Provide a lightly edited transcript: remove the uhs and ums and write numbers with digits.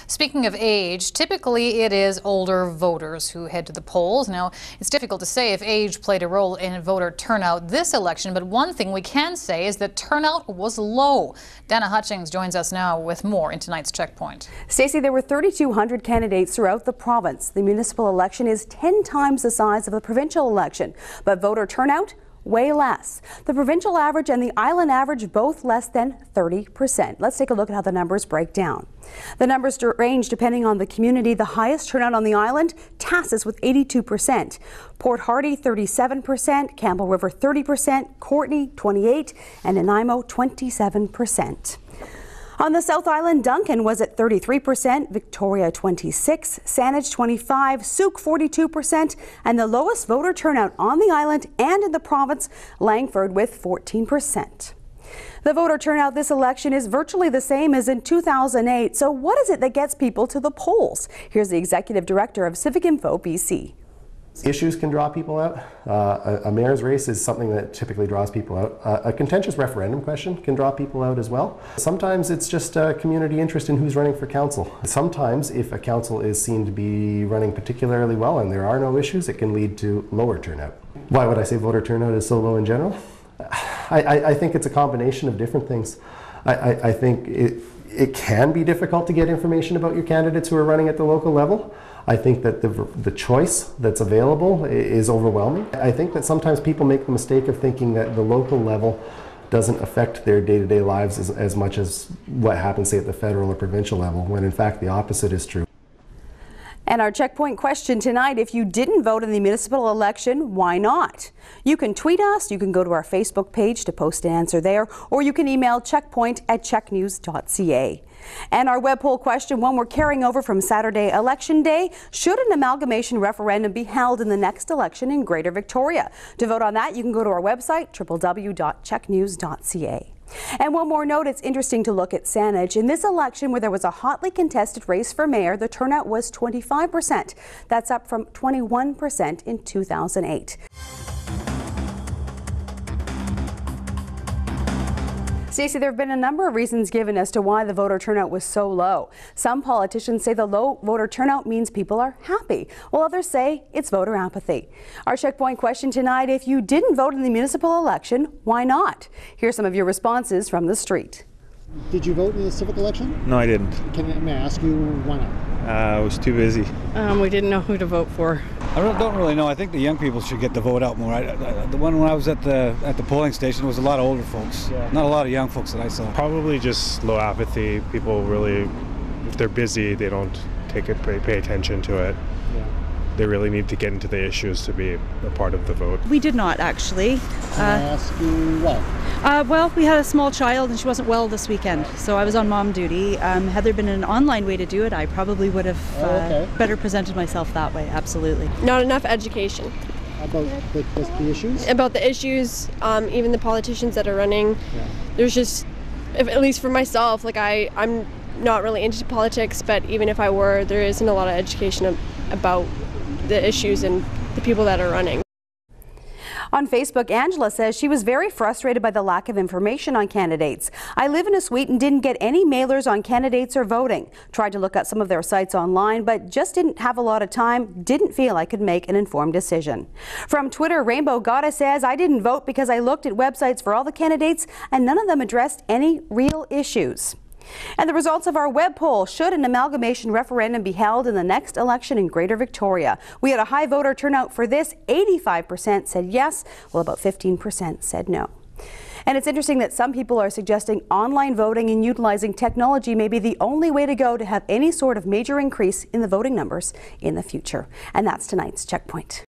Speaking of age, typically it is older voters who head to the polls. Now, it's difficult to say if age played a role in voter turnout this election, but one thing we can say is that turnout was low. Dana Hutchings joins us now with more in tonight's Checkpoint. Stacey, there were 3,200 candidates throughout the province. The municipal election is 10 times the size of the provincial election, but voter turnout way less. The provincial average and the island average both less than 30%. Let's take a look at how the numbers break down. The numbers range depending on the community. The highest turnout on the island, Tassis with 82%, Port Hardy 37%, Campbell River 30%, Courtenay 28%, and Nanaimo 27%. On the South Island, Duncan was at 33%, Victoria 26%, Saanich 25%, Sooke 42%, and the lowest voter turnout on the island and in the province, Langford with 14%. The voter turnout this election is virtually the same as in 2008. So what is it that gets people to the polls? Here's the Executive Director of Civic Info BC. Issues can draw people out. A mayor's race is something that typically draws people out. A contentious referendum question can draw people out as well. Sometimes it's just a community interest in who's running for council. Sometimes if a council is seen to be running particularly well and there are no issues, it can lead to lower turnout. Why would I say voter turnout is so low in general? I think it's a combination of different things. I think it can be difficult to get information about your candidates who are running at the local level. I think that the choice that's available is overwhelming. I think that sometimes people make the mistake of thinking that the local level doesn't affect their day-to-day lives as much as what happens, say, at the federal or provincial level, when in fact the opposite is true. And our Checkpoint question tonight, if you didn't vote in the municipal election, why not? You can tweet us, you can go to our Facebook page to post an answer there, or you can email checkpoint@checknews.ca. And our web poll question, one we're carrying over from Saturday Election Day: should an amalgamation referendum be held in the next election in Greater Victoria? To vote on that, you can go to our website, www.checknews.ca. And one more note, it's interesting to look at Saanich. In this election, where there was a hotly contested race for mayor, the turnout was 25%. That's up from 21% in 2008. Stacey, there have been a number of reasons given as to why the voter turnout was so low. Some politicians say the low voter turnout means people are happy, while others say it's voter apathy. Our Checkpoint question tonight: if you didn't vote in the municipal election, why not? Here's some of your responses from the street. Did you vote in the civic election? No, I didn't. May I ask you why not? I was too busy. We didn't know who to vote for. I don't really know. I think the young people should get the vote out more. The one when I was at the polling station, there was a lot of older folks. Yeah. Not a lot of young folks that I saw. Probably just low apathy. People really, if they're busy, they don't pay attention to it. Yeah. They really need to get into the issues to be a part of the vote. We did not, actually. Can I ask you why? Well, we had a small child and she wasn't well this weekend, so I was on mom duty. Had there been an online way to do it, I probably would have better presented myself that way, absolutely. Not enough education. About the issues? About the issues, even the politicians that are running. Yeah. There's just, at least for myself, like I'm not really into politics, but even if I were, there isn't a lot of education about the issues and the people that are running. On Facebook, Angela says she was very frustrated by the lack of information on candidates. I live in a suite and didn't get any mailers on candidates or voting. Tried to look at some of their sites online, but just didn't have a lot of time. Didn't feel I could make an informed decision. From Twitter, Rainbow Goddess says, I didn't vote because I looked at websites for all the candidates and none of them addressed any real issues. And the results of our web poll: should an amalgamation referendum be held in the next election in Greater Victoria? We had a high voter turnout for this. 85% said yes, while about 15% said no. And it's interesting that some people are suggesting online voting and utilizing technology may be the only way to go to have any sort of major increase in the voting numbers in the future. And that's tonight's Checkpoint.